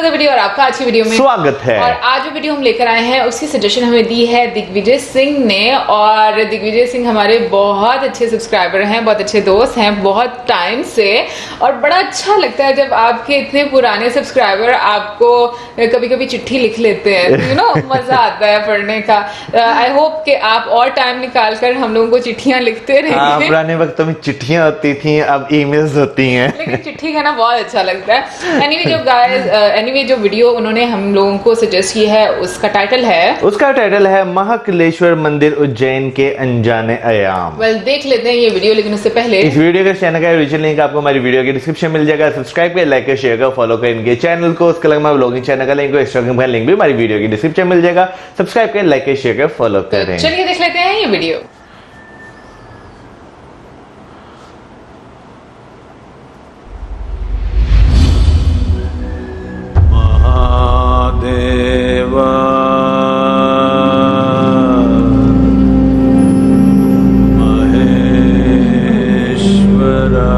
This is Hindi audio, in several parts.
फॉर द वीडियो और आपका आज की वीडियो में स्वागत है। और आज जो वीडियो हम लेकर आए हैं उसकी सजेशन हमें दी है दिग्विजय सिंह ने। और दिग्विजय सिंह हमारे बहुत अच्छे सब्सक्राइबर हैं, बहुत अच्छे दोस्त हैं बहुत टाइम से, और बड़ा अच्छा लगता है जब आपके इतने पुराने सब्सक्राइबर आपको कभी कभी चिट्ठी लिख लेते हैं, तो यू नो मजा आता है पढ़ने का। आई होप कि आप और टाइम निकाल कर हम लोगों को चिट्ठियां लिखते रहेंगे। पुराने वक्तों में चिट्ठियां होती थी, अब ईमेल्स होती हैं। लेकिन चिट्ठी का ना बहुत अच्छा लगता है। एनीवे जो वीडियो उन्होंने हम लोगों को सजेस्ट की है उसका टाइटल है महाकालेश्वर मंदिर उज्जैन के अनजाने आयाम। देख लेते हैं ये वीडियो, लेकिन उससे पहले इस वीडियो के चैनल का ओरिजिनल लिंक आपको हमारी वीडियो के डिस्क्रिप्शन में मिल जाएगा। सब्सक्राइब कर, लाइक कर, शेयर कर, फॉलो कर इनके चैनल को। उसके अलावा ब्लॉगिंग चैनल का लिंक, इंस्टाग्राम का लिंक भी हमारी वीडियो के डिस्क्रिप्शन में मिल जाएगा। सब्सक्राइब कर, लाइक कर, शेयर कर, फॉलो करें। चलिए देख लेते हैं ये वीडियो। देवा महेश्वरा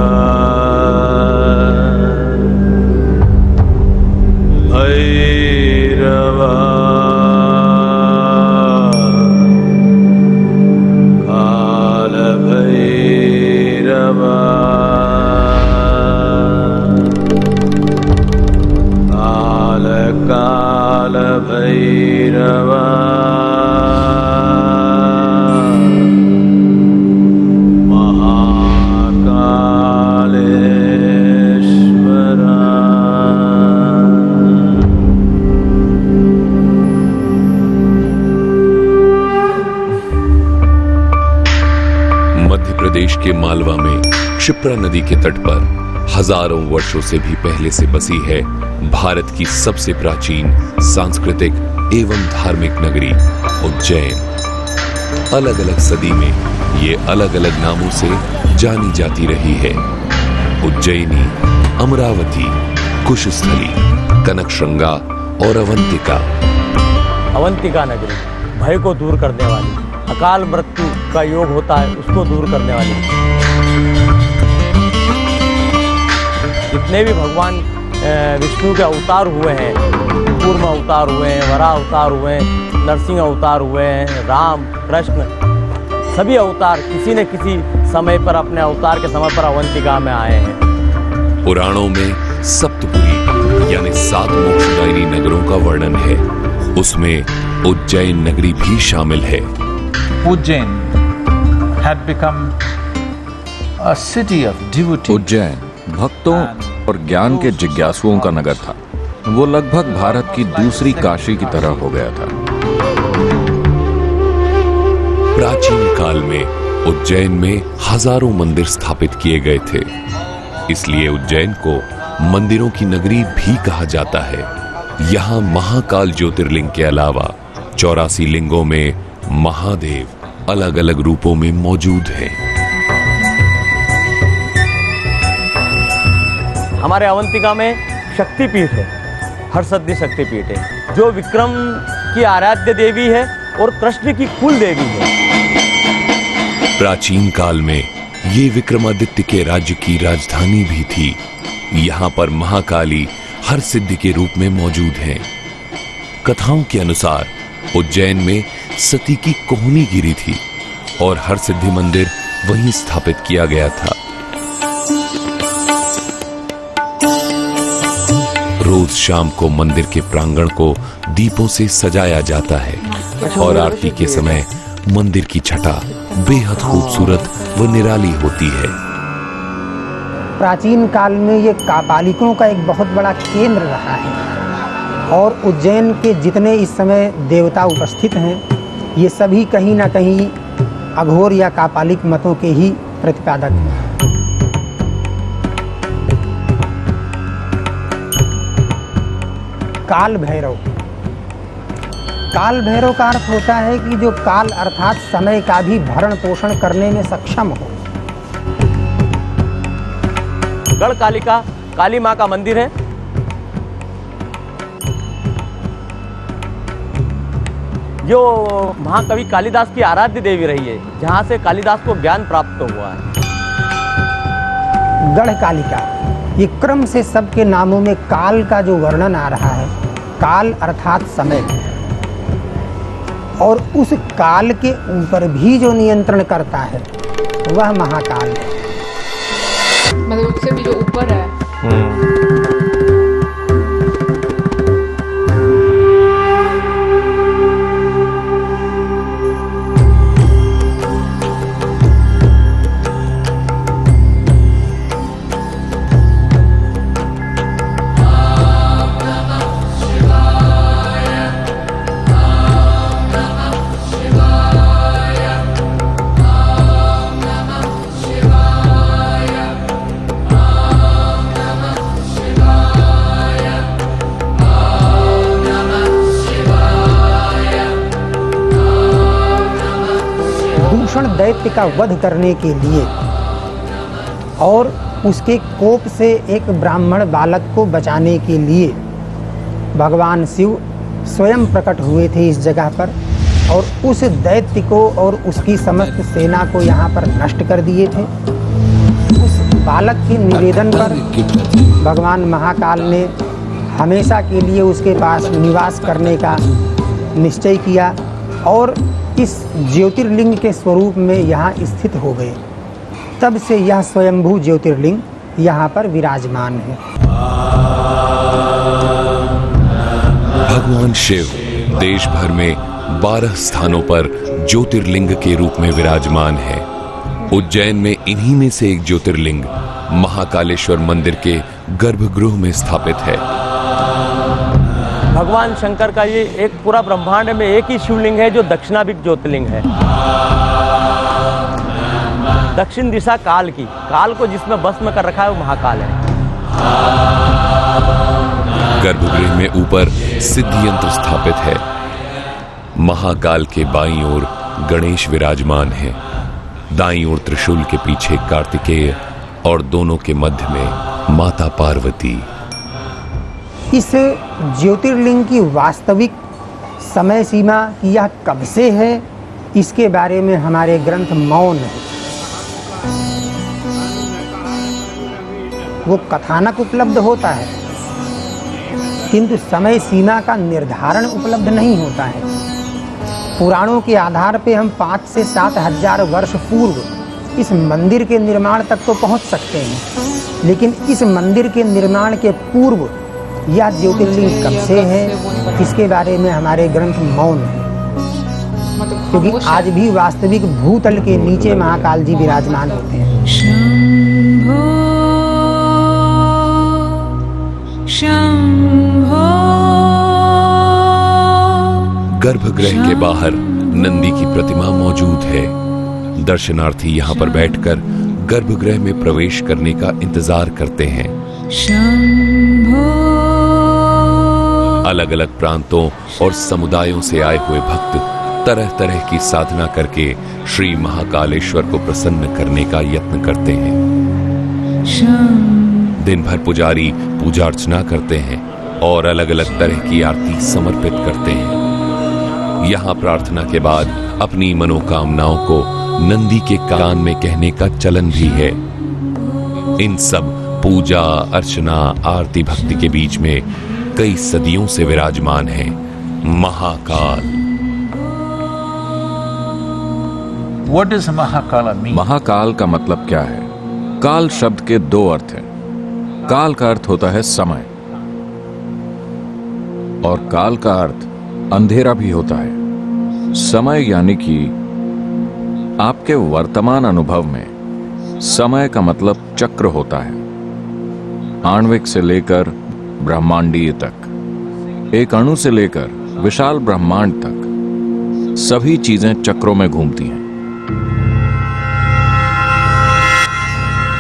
भैरवा काल भैरवा काल भैरवा महाकालेश्वरा। मध्य प्रदेश के मालवा में क्षिप्रा नदी के तट पर हजारों वर्षों से भी पहले से बसी है भारत की सबसे प्राचीन सांस्कृतिक एवं धार्मिक नगरी उज्जैन। अलग अलग सदी में ये अलग अलग नामों से जानी जाती रही है। उज्जैनी, अमरावती, कुशस्थली, कनकश्रृंगा और अवंतिका। अवंतिका नगरी भय को दूर करने वाली, अकाल मृत्यु का योग होता है उसको दूर करने वाली। जितने भी भगवान विष्णु के अवतार हुए हैं, कूर्म अवतार हुए हैं, वराह अवतार हुए हैं, नरसिंह अवतार हुए हैं, राम कृष्ण, सभी अवतार किसी न किसी समय पर अपने अवतार के समय पर अवंतिका में आए हैं। पुराणों में सप्तपुरी यानी 7 मोक्षदायिनी नगरों का वर्णन है, उसमें उज्जैन नगरी भी शामिल है। Ujjain had become a city of devotees. Ujjain भक्तों और ज्ञान के जिज्ञासुओं का नगर था। वो लगभग भारत की दूसरी काशी की तरह हो गया था। प्राचीन काल में उज्जैन में हजारों मंदिर स्थापित किए गए थे, इसलिए उज्जैन को मंदिरों की नगरी भी कहा जाता है। यहाँ महाकाल ज्योतिर्लिंग के अलावा 84 लिंगों में महादेव अलग अलग रूपों में मौजूद हैं। हमारे अवंतिका में शक्तिपीठ है, हरसद्धि शक्तिपीठ है, जो विक्रम की आराध्य देवी है और कृष्ण की कुल देवी है। प्राचीन काल में ये विक्रमादित्य के राज्य की राजधानी भी थी। यहाँ पर महाकाली हर सिद्धि के रूप में मौजूद हैं। कथाओं के अनुसार उज्जैन में सती की कोहनी गिरी थी और हर सिद्धि मंदिर वहीं स्थापित किया गया था। रोज शाम को मंदिर के प्रांगण को दीपों से सजाया जाता है और आरती के समय मंदिर की छटा बेहद खूबसूरत व निराली होती है। प्राचीन काल में ये कापालिकों का एक बहुत बड़ा केंद्र रहा है, और उज्जैन के जितने इस समय देवता उपस्थित हैं ये सभी कहीं ना कहीं अघोर या कापालिक मतों के ही प्रतिपादक हैं। काल भैरव का अर्थ होता है कि जो काल अर्थात समय का भी भरण पोषण करने में सक्षम हो। गढ़कालिका काली माँ का मंदिर है। जो महाकवि कालिदास की आराध्य देवी रही है, जहाँ से कालिदास को ज्ञान प्राप्त हुआ है। गढ़कालिका ये क्रम से सबके नामों में काल का जो वर्णन आ रहा है, काल अर्थात समय, और उस काल के ऊपर भी जो नियंत्रण करता है वह महाकाल है। मतलब उससे भी जो ऊपर है। दूषण दैत्य का वध करने के लिए और उसके कोप से एक ब्राह्मण बालक को बचाने के लिए भगवान शिव स्वयं प्रकट हुए थे इस जगह पर, और उस दैत्य को और उसकी समस्त सेना को यहाँ पर नष्ट कर दिए थे। उस बालक के निवेदन पर भगवान महाकाल ने हमेशा के लिए उसके पास निवास करने का निश्चय किया और इस ज्योतिर्लिंग के स्वरूप में यहाँ स्थित हो गए। तब से यह स्वयंभू ज्योतिर्लिंग यहाँ पर विराजमान है। भगवान शिव देश भर में 12 स्थानों पर ज्योतिर्लिंग के रूप में विराजमान है। उज्जैन में इन्हीं में से एक ज्योतिर्लिंग महाकालेश्वर मंदिर के गर्भगृह में स्थापित है। भगवान शंकर का ये एक पूरा ब्रह्मांड में एक ही शिवलिंग है जो दक्षिणाभिमुख ज्योतिर्लिंग है। दक्षिण दिशा काल की, काल को जिसमें भस्म कर रखा है वो महाकाल है। गर्भगृह में ऊपर सिद्धि यंत्र स्थापित है। महाकाल के बाईं ओर गणेश विराजमान है, दाईं ओर त्रिशूल के पीछे कार्तिकेय और दोनों के मध्य में माता पार्वती। इस ज्योतिर्लिंग की वास्तविक समय सीमा की यह कब से है, इसके बारे में हमारे ग्रंथ मौन है। वो कथानक उपलब्ध होता है किंतु समय सीमा का निर्धारण उपलब्ध नहीं होता है। पुराणों के आधार पे हम 5 से 7 हजार वर्ष पूर्व इस मंदिर के निर्माण तक तो पहुंच सकते हैं, लेकिन इस मंदिर के निर्माण के पूर्व यह ज्योतिर्लिंग कब से है इसके बारे में हमारे ग्रंथ मौन है, क्योंकि आज भी वास्तविक भूतल के नीचे महाकाल जी विराजमान होते हैं। गर्भगृह के बाहर नंदी की प्रतिमा मौजूद है। दर्शनार्थी यहाँ पर बैठकर गर्भगृह में प्रवेश करने का इंतजार करते हैं। अलग अलग प्रांतों और समुदायों से आए हुए भक्त तरह तरह की साधना करके श्री महाकालेश्वर को प्रसन्न करने का यत्न करते हैं। दिन भर पुजारी पूजा अर्चना करते हैं और अलग अलग तरह की आरती समर्पित करते हैं। यहाँ प्रार्थना के बाद अपनी मनोकामनाओं को नंदी के कान में कहने का चलन भी है। इन सब पूजा अर्चना आरती भक्ति के बीच में कई सदियों से विराजमान है Mahakal. What does Mahakala mean? Mahakal का मतलब क्या है? काल शब्द के 2 अर्थ हैं। काल का अर्थ होता है समय और काल का अर्थ अंधेरा भी होता है। समय यानी कि आपके वर्तमान अनुभव में समय का मतलब चक्र होता है, आणविक से लेकर ब्रह्मांडीय तक, एक अणु से लेकर विशाल ब्रह्मांड तक सभी चीजें चक्रों में घूमती हैं।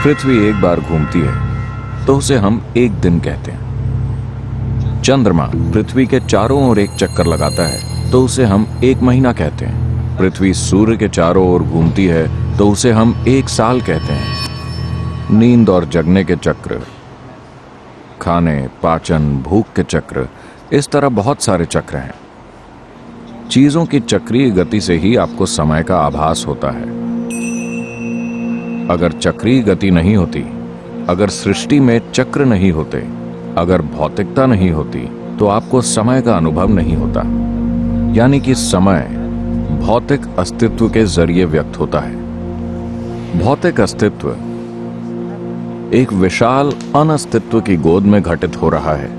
पृथ्वी एक बार घूमती है तो उसे हम एक दिन कहते हैं। चंद्रमा पृथ्वी के चारों ओर एक चक्कर लगाता है तो उसे हम 1 महीना कहते हैं। पृथ्वी सूर्य के चारों ओर घूमती है तो उसे हम 1 साल कहते हैं। नींद और जगने के चक्र, खाने पाचन भूख के चक्र, इस तरह बहुत सारे चक्र हैं। चीजों की चक्रीय गति से ही आपको समय का आभास होता है। अगर चक्रीय गति नहीं होती अगर सृष्टि में चक्र नहीं होते, अगर भौतिकता नहीं होती, तो आपको समय का अनुभव नहीं होता। यानी कि समय भौतिक अस्तित्व के जरिए व्यक्त होता है। भौतिक अस्तित्व एक विशाल अनअस्तित्व की गोद में घटित हो रहा है,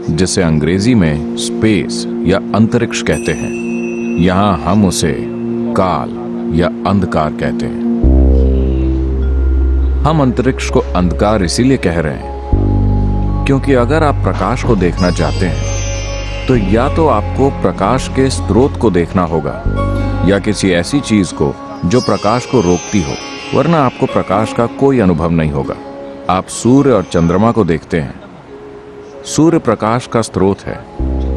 जिसे अंग्रेजी में स्पेस या अंतरिक्ष कहते हैं। यहां हम उसे काल या अंधकार कहते हैं। हम अंतरिक्ष को अंधकार इसीलिए कह रहे हैं क्योंकि अगर आप प्रकाश को देखना चाहते हैं तो या तो आपको प्रकाश के स्रोत को देखना होगा या किसी ऐसी चीज को जो प्रकाश को रोकती हो, वरना आपको प्रकाश का कोई अनुभव नहीं होगा। आप सूर्य और चंद्रमा को देखते हैं। सूर्य प्रकाश का स्रोत है,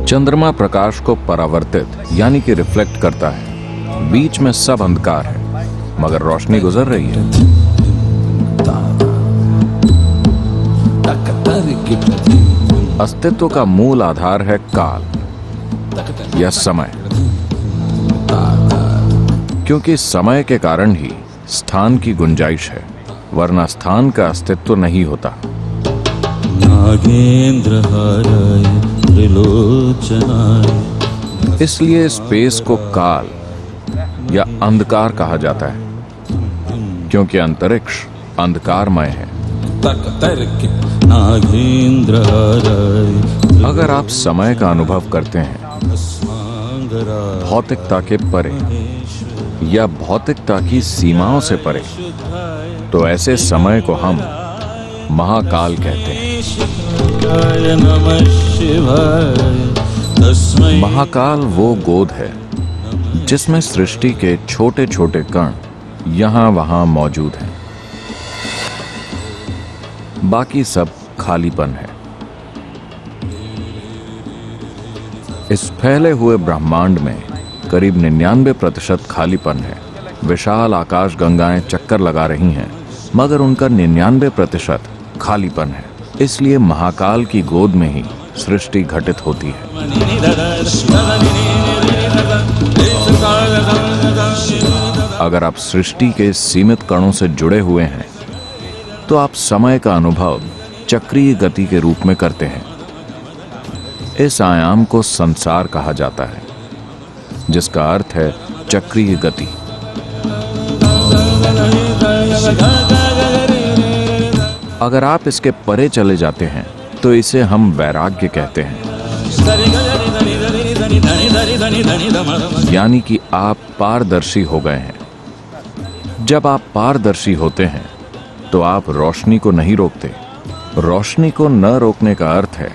चंद्रमा प्रकाश को परावर्तित यानी कि रिफ्लेक्ट करता है। बीच में सब अंधकार है, मगर रोशनी गुजर रही है। अस्तित्व का मूल आधार है काल या समय, क्योंकि समय के कारण ही स्थान की गुंजाइश है, वरना स्थान का अस्तित्व नहीं होता। इसलिए स्पेस को काल या अंधकार कहा जाता है, क्योंकि अंतरिक्ष अंधकारमय है। अगर आप समय का अनुभव करते हैं भौतिकता के परे या भौतिकता की सीमाओं से परे, तो ऐसे समय को हम महाकाल कहते हैं। महाकाल वो गोद है जिसमें सृष्टि के छोटे छोटे कण यहां वहां मौजूद हैं। बाकी सब खालीपन है। इस फैले हुए ब्रह्मांड में करीब 99% खालीपन है। विशाल आकाश गंगाएं चक्कर लगा रही हैं, मगर उनका 99% खालीपन है। इसलिए महाकाल की गोद में ही सृष्टि घटित होती है। अगर आप सृष्टि के सीमित कणों से जुड़े हुए हैं तो आप समय का अनुभव चक्रीय गति के रूप में करते हैं। इस आयाम को संसार कहा जाता है, जिसका अर्थ है चक्रीय गति। अगर आप इसके परे चले जाते हैं तो इसे हम वैराग्य कहते हैं, यानी कि आप पारदर्शी हो गए हैं। जब आप पारदर्शी होते हैं तो आप रोशनी को नहीं रोकते। रोशनी को न रोकने का अर्थ है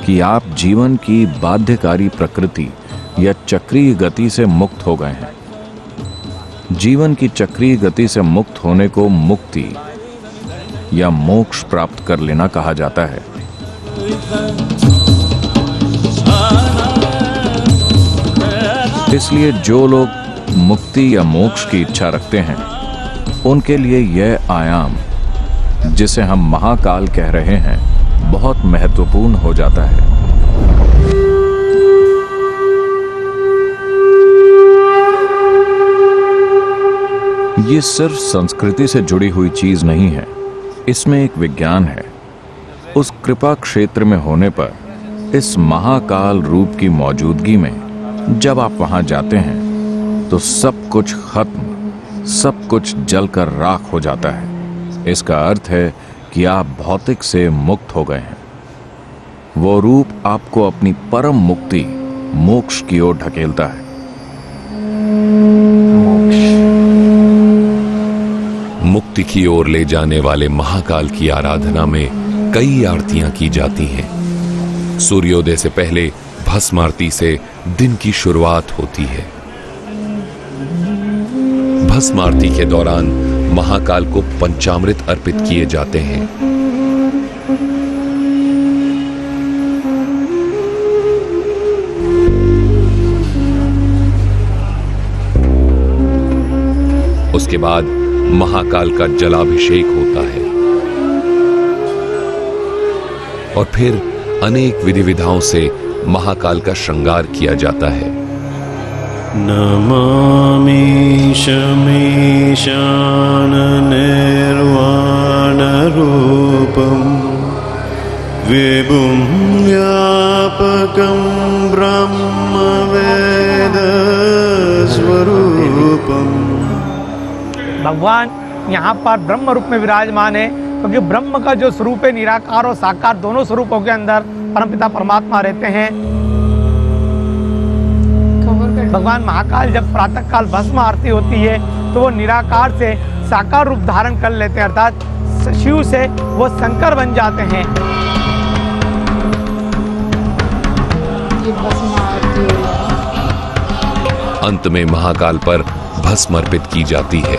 कि आप जीवन की बाध्यकारी प्रकृति या चक्रीय गति से मुक्त हो गए हैं। जीवन की चक्रीय गति से मुक्त होने को मुक्ति या मोक्ष प्राप्त कर लेना कहा जाता है। इसलिए जो लोग मुक्ति या मोक्ष की इच्छा रखते हैं, उनके लिए यह आयाम, जिसे हम महाकाल कह रहे हैं, बहुत महत्वपूर्ण हो जाता है। ये सिर्फ संस्कृति से जुड़ी हुई चीज नहीं है, इसमें एक विज्ञान है। उस कृपा क्षेत्र में होने पर, इस महाकाल रूप की मौजूदगी में जब आप वहां जाते हैं तो सब कुछ खत्म, सब कुछ जलकर राख हो जाता है। इसका अर्थ है कि आप भौतिक से मुक्त हो गए हैं। वो रूप आपको अपनी परम मुक्ति, मोक्ष की ओर ढकेलता है। मुक्ति की ओर ले जाने वाले महाकाल की आराधना में कई आरतियां की जाती हैं। सूर्योदय से पहले भस्म आरती से दिन की शुरुआत होती है। भस्म आरती के दौरान महाकाल को पंचामृत अर्पित किए जाते हैं। उसके बाद महाकाल का जलाभिषेक होता है और फिर अनेक विधि विधाओं से महाकाल का श्रृंगार किया जाता है। नमामि शमीशान निर्वाण विभुं व्यापकं ब्रह्मवेदस्वरूपम्। भगवान यहाँ पर ब्रह्म रूप में विराजमान है, क्योंकि ब्रह्म का जो स्वरूप है निराकार और साकार दोनों स्वरूपों के अंदर परमपिता परमात्मा रहते हैं। भगवान महाकाल जब प्रातः काल भस्म आरती होती है तो वो निराकार से साकार रूप धारण कर लेते हैं, अर्थात शिव से वो शंकर बन जाते हैं। अंत में महाकाल पर भस्म अर्पित की जाती है।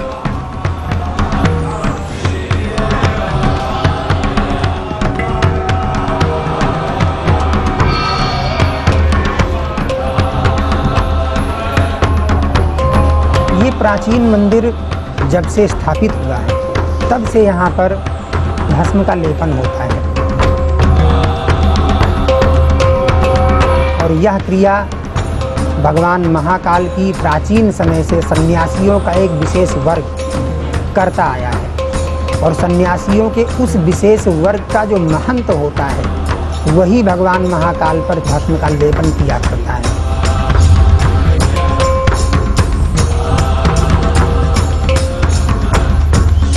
ये प्राचीन मंदिर जब से स्थापित हुआ है तब से यहाँ पर भस्म का लेपन होता है, और यह क्रिया भगवान महाकाल की प्राचीन समय से सन्यासियों का एक विशेष वर्ग करता आया है, और सन्यासियों के उस विशेष वर्ग का जो महंत होता है वही भगवान महाकाल पर भस्म का लेपन किया करता है।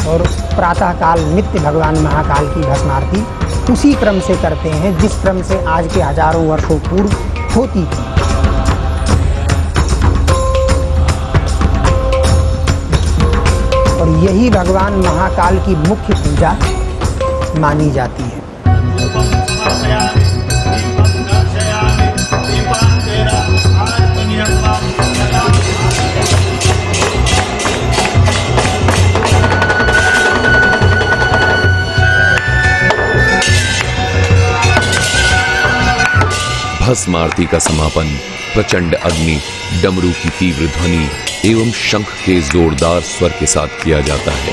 और प्रातःकाल नित्य भगवान महाकाल की भस्म आरती उसी क्रम से करते हैं जिस क्रम से आज के हजारों वर्षों पूर्व होती थी। और यही भगवान महाकाल की मुख्य पूजा मानी जाती है। भस्म आरती का समापन प्रचंड अग्नि, डमरू की तीव्र ध्वनि एवं शंख के जोरदार स्वर के साथ किया जाता है।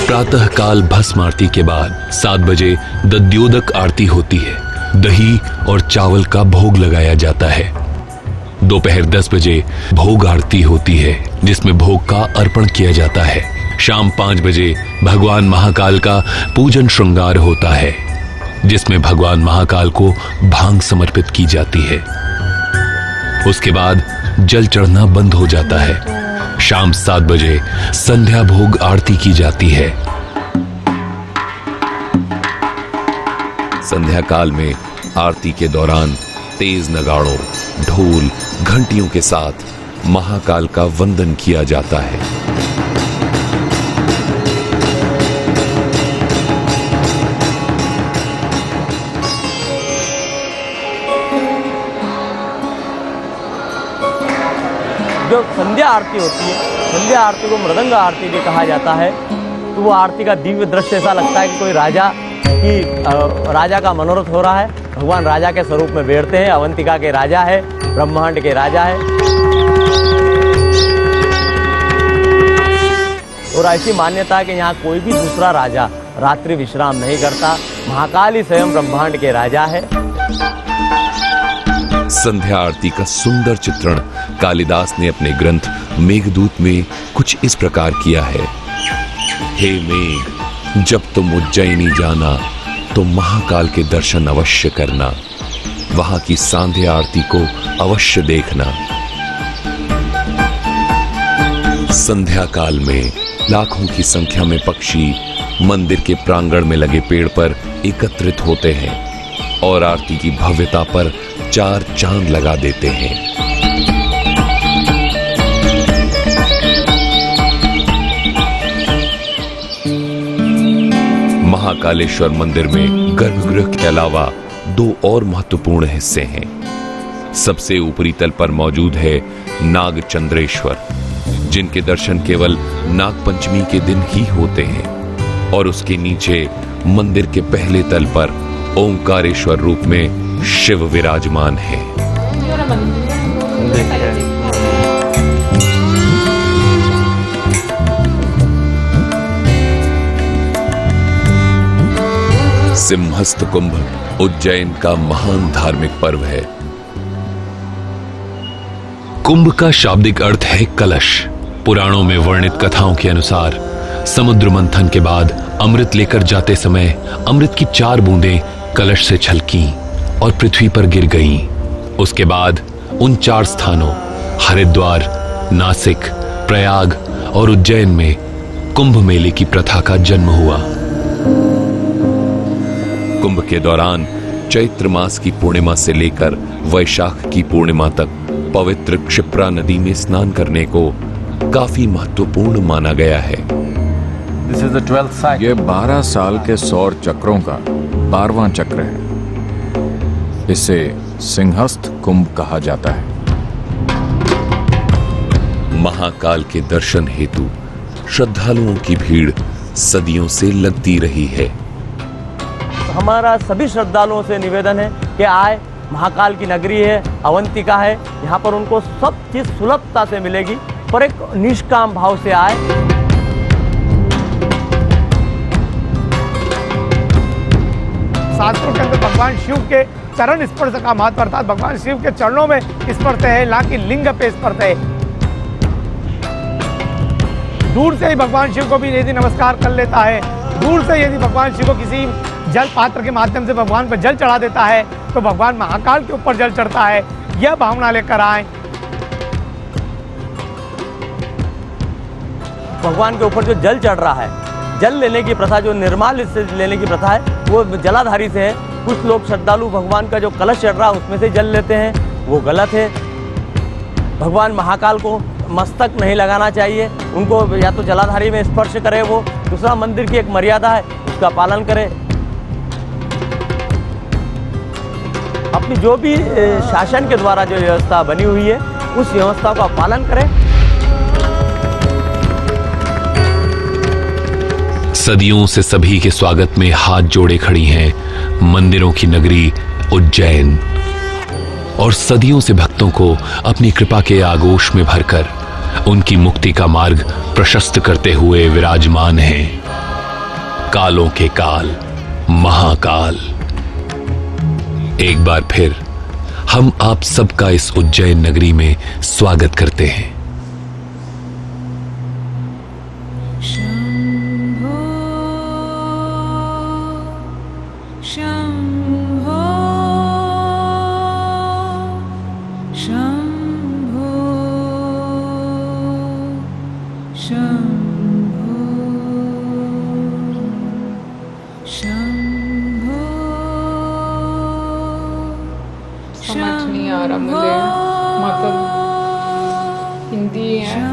प्रातःकाल भस्म आरती के बाद 7 बजे दध्योदक आरती होती है। दही और चावल का भोग लगाया जाता है। दोपहर 10 बजे भोग आरती होती है जिसमें भोग का अर्पण किया जाता है। शाम 5 बजे भगवान महाकाल का पूजन श्रृंगार होता है जिसमें भगवान महाकाल को भांग समर्पित की जाती है। उसके बाद जल चढ़ना बंद हो जाता है। शाम 7 बजे संध्या भोग आरती की जाती है। संध्या काल में आरती के दौरान तेज नगाड़ों, ढोल, घंटियों के साथ महाकाल का वंदन किया जाता है। जो संध्या आरती होती है, संध्या आरती को मृदंग आरती भी कहा जाता है। तो वो आरती का दिव्य दृश्य ऐसा लगता है कि कोई राजा का मनोरथ हो रहा है। भगवान राजा के स्वरूप में बैठते हैं। अवंतिका के राजा है, ब्रह्मांड के राजा है। और ऐसी मान्यता है कि यहाँ कोई भी दूसरा राजा रात्रि विश्राम नहीं करता। महाकाल ही स्वयं ब्रह्मांड के राजा है। संध्या आरती का सुंदर चित्रण कालिदास ने अपने ग्रंथ मेघदूत में कुछ इस प्रकार किया है। हे मेघ, जब तुम उज्जैनी जाना तो महाकाल के दर्शन अवश्य करना, वहां की सांध्या आरती को अवश्य देखना। संध्या काल में लाखों की संख्या में पक्षी मंदिर के प्रांगण में लगे पेड़ पर एकत्रित होते हैं और आरती की भव्यता पर 4 चांद लगा देते हैं। महाकालेश्वर मंदिर में गर्भगृह के अलावा 2 और महत्वपूर्ण हिस्से हैं। सबसे ऊपरी तल पर मौजूद है नागचंद्रेश्वर, जिनके दर्शन केवल नागपंचमी के दिन ही होते हैं, और उसके नीचे मंदिर के पहले तल पर ओंकारेश्वर रूप में शिव विराजमान है। सिंहस्थ कुंभ उज्जैन का महान धार्मिक पर्व है। कुंभ का शाब्दिक अर्थ है कलश। पुराणों में वर्णित कथाओं के अनुसार समुद्र मंथन के बाद अमृत लेकर जाते समय अमृत की 4 बूंदें कलश से छलकीं और पृथ्वी पर गिर गईं। उसके बाद उन 4 स्थानों हरिद्वार, नासिक, प्रयाग और उज्जैन में कुंभ मेले की प्रथा का जन्म हुआ। कुंभ के दौरान चैत्र मास की पूर्णिमा से लेकर वैशाख की पूर्णिमा तक पवित्र क्षिप्रा नदी में स्नान करने को काफी महत्वपूर्ण माना गया है। This is the 12th cycle. ये 12 साल के सौर चक्रों का 12वां चक्र है। इसे सिंहस्थ कुंभ कहा जाता है। महाकाल के दर्शन हेतु श्रद्धालुओं की भीड़ सदियों से लगती रही है। हमारा सभी श्रद्धालुओं से निवेदन है कि आए, महाकाल की नगरी है, अवंतिका है, यहाँ पर उनको सब चीज सुलभता से मिलेगी, पर एक निष्काम भाव से आए। शास्त्रों के अंदर भगवान शिव के चरण स्पर्श का महत्व, अर्थात भगवान शिव के चरणों में स्पर्श है, ना कि लिंग पे स्पर्श है। दूर से ही भगवान शिव को भी यदि नमस्कार कर लेता है, दूर से यदि भगवान शिव को किसी जल पात्र के माध्यम से भगवान पर जल चढ़ा देता है तो भगवान महाकाल के ऊपर जल चढ़ता है। यह भावना लेकर आए। भगवान के ऊपर जो जल चढ़ रहा है, जल लेने की प्रथा, जो निर्माल्य से लेने की प्रथा है, वो जलाधारी से है। कुछ लोग श्रद्धालु भगवान का जो कलश चढ़ रहा है उसमें से जल लेते हैं, वो गलत है। भगवान महाकाल को मस्तक नहीं लगाना चाहिए, उनको या तो जलाधारी में स्पर्श करे। वो दूसरा, मंदिर की एक मर्यादा है, उसका पालन करें। अपनी जो भी शासन के द्वारा जो व्यवस्था बनी हुई है उस व्यवस्था का पालन करें। सदियों से सभी के स्वागत में हाथ जोड़े खड़ी हैं मंदिरों की नगरी उज्जैन, और सदियों से भक्तों को अपनी कृपा के आगोश में भरकर उनकी मुक्ति का मार्ग प्रशस्त करते हुए विराजमान हैं कालों के काल महाकाल। एक बार फिर हम आप सबका इस उज्जैन नगरी में स्वागत करते हैं। समझ नहीं आ रहा मुझे, मतलब हिंदी है।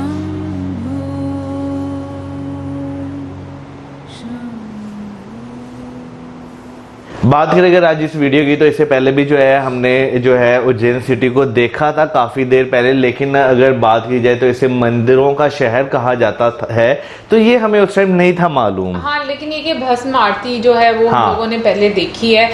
बात करें अगर आज इस वीडियो की, तो इससे पहले भी जो है हमने जो है उज्जैन सिटी को देखा था काफी देर पहले, लेकिन अगर बात की जाए तो इसे मंदिरों का शहर कहा जाता है, तो ये हमें उस टाइम नहीं था मालूम। हाँ, लेकिन ये कि भस्म आरती जो है वो हम लोगों ने पहले देखी है।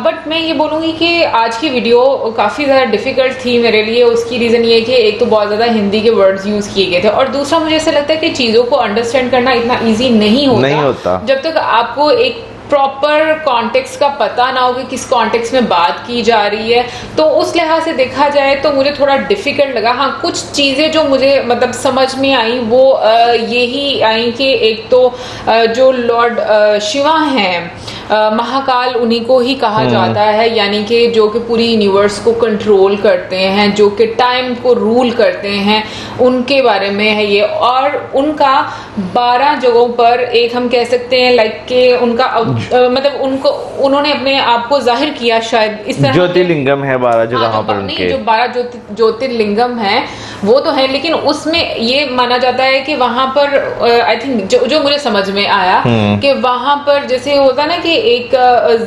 बट मैं ये बोलूंगी कि आज की वीडियो काफी ज्यादा डिफिकल्ट थी मेरे लिए। उसकी रीजन ये कि एक तो बहुत ज्यादा हिंदी के वर्ड्स यूज किए गए थे, और दूसरा मुझे ऐसा लगता है कि चीजों को अंडरस्टैंड करना इतना ईजी नहीं होता जब तक आपको एक प्रॉपर कॉन्टेक्स्ट का पता ना हो कि किस कॉन्टेक्स्ट में बात की जा रही है। तो उस लिहाज से देखा जाए तो मुझे थोड़ा डिफिकल्ट लगा। हाँ, कुछ चीज़ें जो मुझे मतलब समझ में आई वो यही आई कि एक तो जो लॉर्ड शिवा हैं, महाकाल उन्हीं को ही कहा जाता है, यानी कि जो कि पूरी यूनिवर्स को कंट्रोल करते हैं, जो कि टाइम को रूल करते हैं, उनके बारे में है ये। और उनका 12 जगहों पर एक हम कह सकते हैं लाइक के उनका मतलब उनको उन्होंने अपने आप को जाहिर किया, शायद इस तरह ज्योतिर्लिंगम है 12 जगहों पर उनके। जो 12 ज्योतिर्लिंगम है वो तो है, लेकिन उसमें ये माना जाता है कि वहां पर आई थिंक जो मुझे समझ में आया कि वहां पर जैसे होता ना कि एक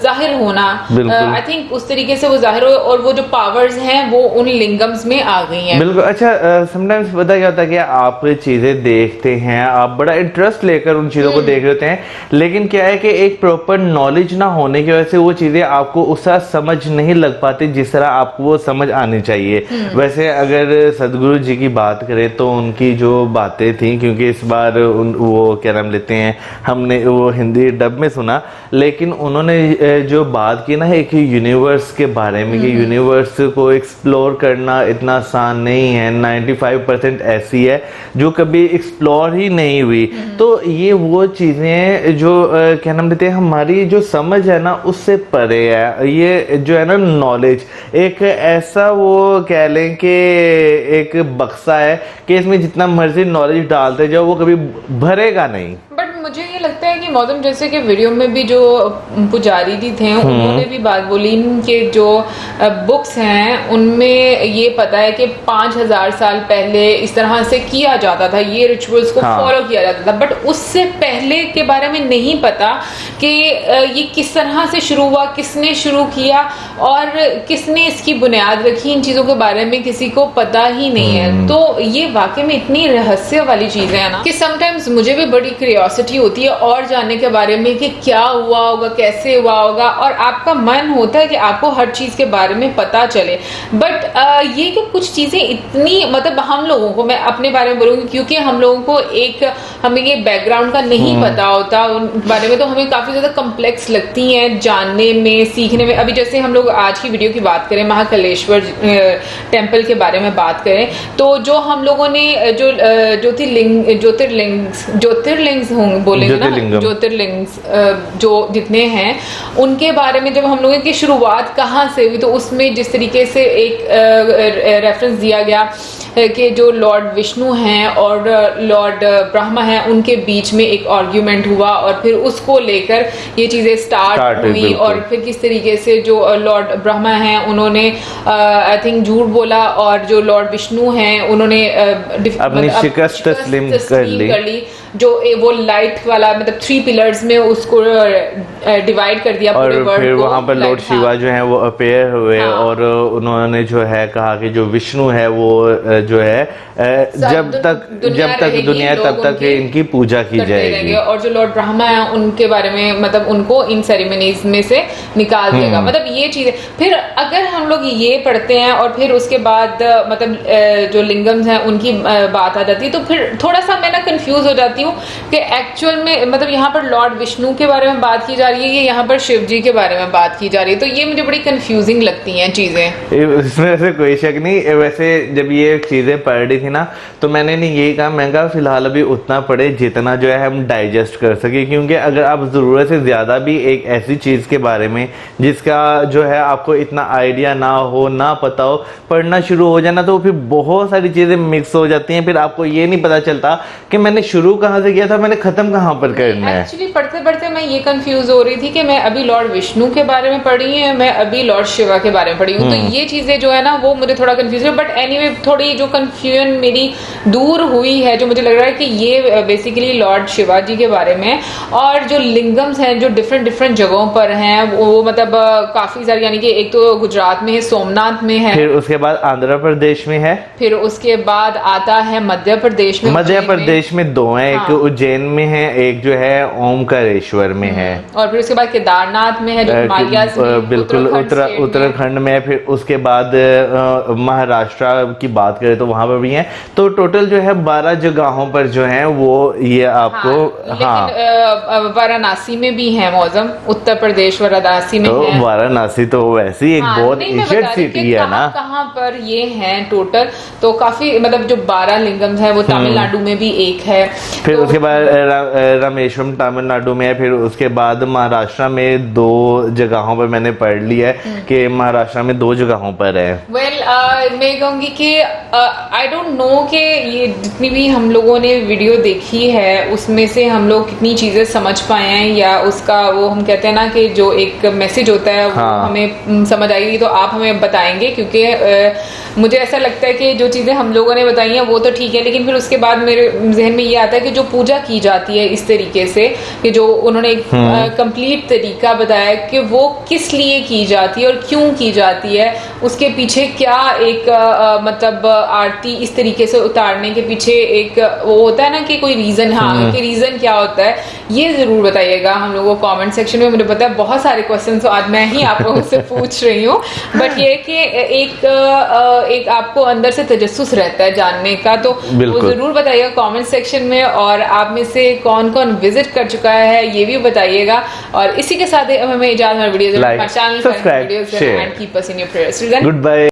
जाहिर होना, आई थिंक उस तरीके से वो जाहिर हो, और वो जो पावर्स हैं वो उन लिंगम्स में आ गई हैं। बिल्कुल। अच्छा, समटाइम्स पता क्या होता है कि आप चीजें देखते हैं, आप बड़ा इंटरेस्ट लेकर उन चीजों को देख रहे होते हैं, लेकिन क्या है कि एक प्रॉपर नॉलेज ना होने की वजह से वो चीजें आपको उस तरह समझ नहीं लग पाती जिस तरह आपको वो समझ आनी चाहिए। वैसे अगर सदगुरु जी की बात करें तो उनकी जो बातें थी, क्योंकि इस बार वो क्या नाम लेते हैं, हमने वो हिंदी डब में सुना, लेकिन उन्होंने जो बात की ना एक यूनिवर्स के बारे में कि यूनिवर्स को एक्सप्लोर करना इतना आसान नहीं है, 95% ऐसी है जो कभी एक्सप्लोर ही नहीं हुई। तो ये वो चीज़ें जो क्या नाम लेते हैं, हमारी जो समझ है ना उससे परे है। ये जो है ना नॉलेज एक ऐसा वो कह लें कि एक बक्सा है कि इसमें जितना मर्जी नॉलेज डालते जाओ वो कभी भरेगा नहीं। बट मुझे ये लगता है कि मौसम जैसे कि वीडियो में भी जो पुजारी जी थे उन्होंने भी बात बोली, इनके जो बुक्स हैं उनमें ये पता है कि 5000 साल पहले इस तरह से किया जाता था, ये रिचुअल्स को फॉलो किया जाता था। बट उससे पहले के बारे में नहीं पता कि ये किस तरह से शुरू हुआ, किसने शुरू किया और किसने इसकी बुनियाद रखी, इन चीजों के बारे में किसी को पता ही नहीं है। तो ये वाकई में इतनी रहस्य वाली चीजें है ना कि समटाइम्स मुझे भी बड़ी क्यूरियोसिटी होती है और जानने के बारे में कि क्या हुआ होगा, कैसे हुआ होगा, और आपका मन होता है कि आपको हर चीज के बारे में पता चले। बट ये कि कुछ चीजें इतनी मतलब हम लोगों को, मैं अपने बारे में बोलूंगी क्योंकि हम लोगों को हमें ये बैकग्राउंड का नहीं पता होता उन बारे में, तो हमें काफी ज्यादा कॉम्प्लेक्स लगती हैं जानने में, सीखने में। अभी जैसे हम लोग आज की वीडियो की बात करें, महाकालेश्वर टेम्पल के बारे में बात करें, तो जो हम लोगों ने जो ज्योतिर्लिंग्स होंगे बोलेंगे ना, ज्योतिर्लिंग्स जो जितने हैं उनके बारे में जब हम लोगों की शुरुआत कहाँ से हुई, तो उसमें जिस तरीके से एक रेफरेंस दिया गया कि जो लॉर्ड विष्णु हैं और लॉर्ड ब्रह्मा हैं उनके बीच में एक आर्ग्यूमेंट हुआ और फिर उसको लेकर ये चीजें स्टार्ट हुई। और फिर किस तरीके से जो लॉर्ड ब्रह्मा हैं उन्होंने आई थिंक झूठ बोला और जो लॉर्ड विष्णु हैं उन्होंने अपनी शिकस्त तस्लीम कर ली, जो वो लाइट वाला मतलब 3 पिलर्स में उसको डिवाइड कर दिया और फिर वहां पर लॉर्ड शिवा जो है वो अपेयर हुए और उन्होंने जो है कहा कि जो विष्णु है वो जो है जब तक दुनिया है तब तक इनकी पूजा की जाएगी, और जो लॉर्ड ब्रह्मा है उनके बारे में मतलब उनको इन सेरेमनीज में से निकाल देगा। मतलब ये चीजें फिर अगर हम लोग ये पढ़ते हैं और फिर उसके बाद मतलब जो लिंगम्स हैं उनकी बात आ जाती है, तो फिर थोड़ा सा मैं ना कंफ्यूज हो जाती हूँ कि एक्चुअल में मतलब यहाँ पर लॉर्ड विष्णु के बारे में बात की जा रही है या यहाँ पर शिव जी के बारे में बात की जा रही है। तो ये मुझे बड़ी कंफ्यूजिंग लगती हैं चीजें। इसमें ऐसे कोई शक नहीं। वैसे जब ये चीजें पढ़ रही थी ना तो मैंने नहीं यही कहा, मैं कहा फिलहाल अभी उतना पढ़े जितना जो है हम डाइजेस्ट कर सके, क्योंकि अगर आप जरूरत से ज्यादा भी एक ऐसी चीज के बारे में जिसका जो है आपको इतना आइडिया ना हो, ना पता हो, पढ़ना शुरू हो जाना तो फिर बहुत सारी चीजें मिक्स हो जाती हैं। फिर आपको ये नहीं पता चलता कि मैंने शुरू कहाँ से किया था, मैंने खत्म कहाँ पर करना है। एक्चुअली पढ़ते पढ़ते मैं ये कंफ्यूज हो रही थी कि मैं अभी लॉर्ड विष्णु के बारे में पढ़ी है, मैं अभी लॉर्ड शिवा के बारे में पढ़ी हूँ। तो ये चीजें जो है ना वो मुझे थोड़ा कंफ्यूज है। बट एनीवे थोड़ी जो कंफ्यूजन मेरी दूर हुई है, जो मुझे लग रहा है कि ये बेसिकली लॉर्ड शिवाजी के बारे में। और जो लिंगम्स हैं जो डिफरेंट जगहों पर हैं वो मतलब काफी सारी, यानी कि एक तो गुजरात में है, सोमनाथ में है, फिर उसके बाद आंध्र प्रदेश में है, फिर उसके बाद आता है मध्य प्रदेश में। मध्य प्रदेश में 2 हैं, एक उज्जैन में है, एक जो है ओमकारेश्वर में है, और फिर उसके बाद केदारनाथ में है जो हिमालय बिल्कुल उत्तराखंड में है। फिर उसके बाद महाराष्ट्र की बात करें तो वहां पर भी है। तो टोटल जो है 12 जगहों पर जो है वो ये आपको लेकिन वाराणसी में भी है मौसम, उत्तर प्रदेश वाराणसी में है। वाराणसी तो वैसे ही एक बहुत एशियन सिटी है ना, कहाँ पर ये है टोटल। तो काफी मतलब जो 12 लिंगम्स है वो तमिलनाडु में भी एक है। फिर उसके बाद रामेश्वरम तमिलनाडु में है। फिर उसके बाद महाराष्ट्र में 2 जगहों पर मैंने पढ़ लिया है कि महाराष्ट्र में 2 जगहों पर है। मैं कहूँगी कि आई डोंट नो कि ये जितनी भी हम लोगों ने वीडियो देखी है उसमें से हम लोग कितनी चीजें समझ पाए हैं, या उसका वो हम कहते हैं ना कि जो एक मैसेज होता है वो हमें समझ आएगी। तो आप हमें बताएंगे, क्योंकि मुझे ऐसा लगता है कि जो चीजें हम लोगों ने बताई हैं वो तो ठीक है, लेकिन फिर उसके बाद मेरे जहन में ये आता है कि जो पूजा की जाती है इस तरीके से कि जो उन्होंने एक कंप्लीट तरीका बताया कि वो किस लिए की जाती है और क्यों की जाती है, उसके पीछे क्या एक मतलब आरती इस तरीके से उतारने के पीछे एक वो होता है ना कि कोई रीजन, हाँ कि रीजन क्या होता है, ये जरूर बताइएगा हम लोगों को कमेंट सेक्शन में। मुझे पता है बहुत सारे क्वेश्चन तो आज मैं ही आप लोगों से पूछ रही हूँ, बट ये कि एक आपको अंदर से तजस्सुस रहता है जानने का, तो वो जरूर बताइएगा कमेंट सेक्शन में। और आप में से कौन कौन विजिट कर चुका है ये भी बताइएगा। और इसी के साथ हमें इजाजत, video like, subscribe, share, keep us in your prayers. Good bye.